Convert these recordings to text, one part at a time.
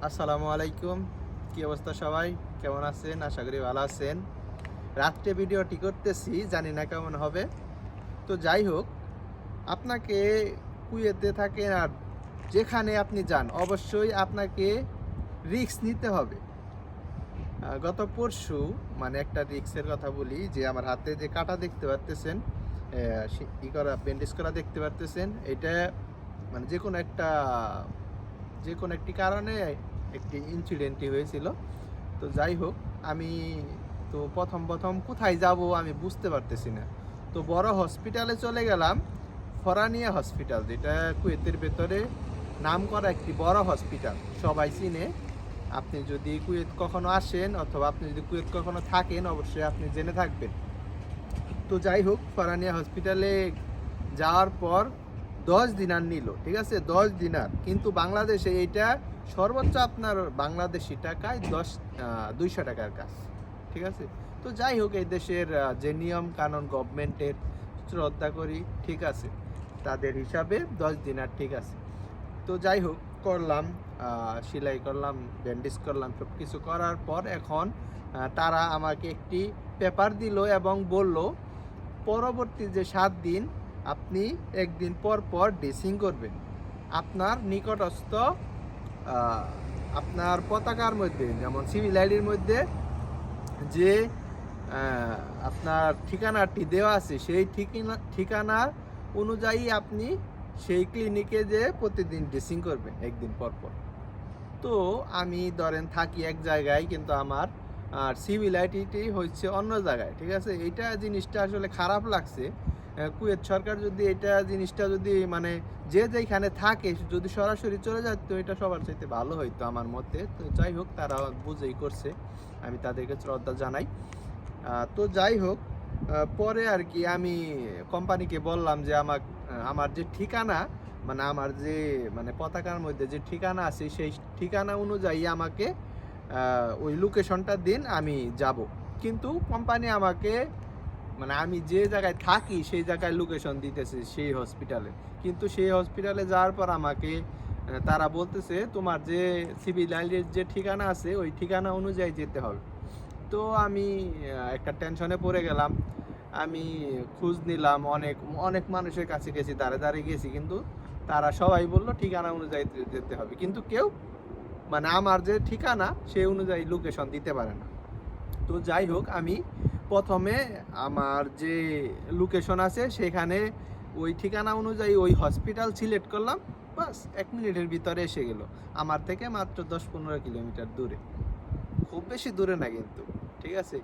আসসালামু আলাইকুম। কি অবস্থা সবাই? কেমন আছেন? আশা করি ভালো আছেন। রাত্রে ভিডিওটি করতেছি, জানি না কেমন হবে। তো যাই হোক, আপনাকে কুয়েতে থাকেন আর যেখানে আপনি যান অবশ্যই আপনাকে রিস্ক নিতে হবে। গত পরশু মানে একটা রিস্কের কথা বলি, যে আমার হাতে যে কাটা দেখতে পারতেছেন, ব্যান্ডেজ করা দেখতে পারতেছেন, এটা মানে যে কোনো একটি কারণে একটি ইনসিডেন্টই হয়েছিল। তো যাই হোক, আমি তো প্রথম কোথায় যাব আমি বুঝতে পারতেছি না। তো বড় হসপিটালে চলে গেলাম, ফরানিয়া হসপিটাল, যেটা কুয়েতের ভেতরে নামকরা একটি বড় হসপিটাল, সবাই চিনে। আপনি যদি কুয়েত কখনো আসেন অথবা আপনি যদি কুয়েত কখনো থাকেন অবশ্যই আপনি জেনে থাকবেন। তো যাই হোক, ফরানিয়া হসপিটালে যাওয়ার পর 10 দিনার নিল, ঠিক আছে, 10 দিনার। কিন্তু বাংলাদেশে এইটা সর্বোচ্চ আপনার বাংলাদেশি টাকায় 200 টাকার কাজ, ঠিক আছে। তো যাই হোক, এই দেশের যে নিয়ম কানুন গভর্নমেন্টের শ্রদ্ধা করি, ঠিক আছে, তাদের হিসাবে 10 দিনার, ঠিক আছে। তো যাই হোক, করলাম, সেলাই করলাম, ব্যান্ডেজ করলাম, সব কিছু করার পর এখন তারা আমাকে একটি পেপার দিল এবং বলল পরবর্তী যে 7 দিন আপনি একদিন পর পর ড্রেসিং করবেন। আপনার নিকটস্থ আপনার পতাকার মধ্যে, যেমন সিভিল আইডির মধ্যে যে আপনার ঠিকানাটি দেওয়া আছে, সেই ঠিকানা অনুযায়ী আপনি সেই ক্লিনিকে যে প্রতিদিন ড্রেসিং করবেন একদিন পর পর। তো আমি ধরেন থাকি এক জায়গায়, কিন্তু আমার সিভিল আইডিটি হচ্ছে অন্য জায়গায়, ঠিক আছে। এইটা জিনিসটা আসলে খারাপ লাগছে। কুয়েত সরকার যদি এটা জিনিসটা যদি মানে যে যেখানে থাকে যদি সরাসরি চলে যায়, তো এটা সবার চাইতে ভালো হইতো আমার মতে। তো যাই হোক, তারা বুঝেই করছে, আমি তাদেরকে শ্রদ্ধা জানাই। তো যাই হোক, পরে আর কি আমি কোম্পানিকে বললাম যে আমার যে ঠিকানা, মানে আমার যে মানে পতাকার মধ্যে যে ঠিকানা আছে সেই ঠিকানা অনুযায়ী আমাকে ওই লোকেশনটা দিন, আমি যাব। কিন্তু কোম্পানি আমাকে মানে আমি যে জায়গায় থাকি সেই জায়গায় লোকেশন দিতেছে সেই হসপিটালে, কিন্তু সেই হসপিটালে যাওয়ার পর আমাকে তারা বলতেছে তোমার যে সিভিল লাইনের যে ঠিকানা আছে ওই ঠিকানা অনুযায়ী যেতে হবে। তো আমি একটা টেনশনে পড়ে গেলাম। আমি খোঁজ নিলাম, অনেক অনেক মানুষের কাছে গেছি, দাঁড়ে দাঁড়িয়ে গেছি, কিন্তু তারা সবাই বললো ঠিকানা অনুযায়ী যেতে হবে, কিন্তু কেউ মানে আমার যে ঠিকানা সেই অনুযায়ী লোকেশন দিতে পারে না। তো যাই হোক, আমি প্রথমে আমার যে লোকেশন আছে সেখানে ওই ঠিকানা অনুযায়ী ওই হসপিটাল সিলেক্ট করলাম, বাস 1 মিনিটের ভিতরে এসে গেল। আমার থেকে মাত্র 10-15 কিলোমিটার দূরে, খুব বেশি দূরে না কিন্তু, ঠিক আছে।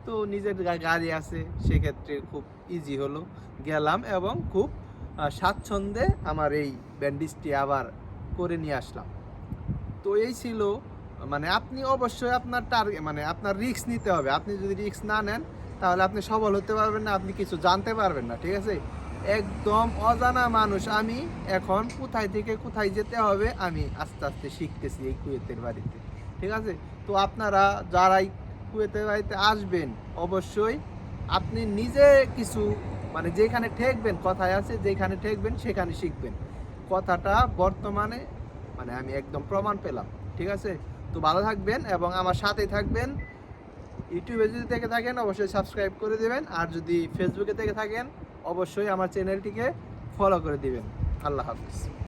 তো নিজের গাড়ি আছে, সেক্ষেত্রে খুব ইজি হলো, গেলাম এবং খুব স্বাচ্ছন্দ্যে আমার এই ব্যান্ডেজটি আবার করে নিয়ে আসলাম। তো এই ছিল, মানে আপনি অবশ্যই আপনার টার্গেট মানে আপনার রিস্ক নিতে হবে। আপনি যদি রিস্ক না নেন তাহলে আপনি সফল হতে পারবেন না, আপনি কিছু জানতে পারবেন না, ঠিক আছে। একদম অজানা মানুষ আমি, এখন কোথায় থেকে কোথায় যেতে হবে আমি আস্তে আস্তে শিখতেছি এই কুয়েতের বাড়িতে, ঠিক আছে। তো আপনারা যারাই কুয়েতের বাড়িতে আসবেন অবশ্যই আপনি নিজে কিছু মানে যেখানে ঠেকবেন, কথায় আছে যেখানে ঠেকবেন সেখানে শিখবেন, কথাটা বর্তমানে মানে আমি একদম প্রমাণ পেলাম, ঠিক আছে। তো ভালো থাকবেন এবং আমার সাথেই থাকবেন। ইউটিউবে যদি থেকে থাকেন অবশ্যই সাবস্ক্রাইব করে দেবেন, আর যদি ফেসবুকে থেকে থাকেন অবশ্যই আমার চ্যানেলটিকে ফলো করে দিবেন। আল্লাহ হাফিজ।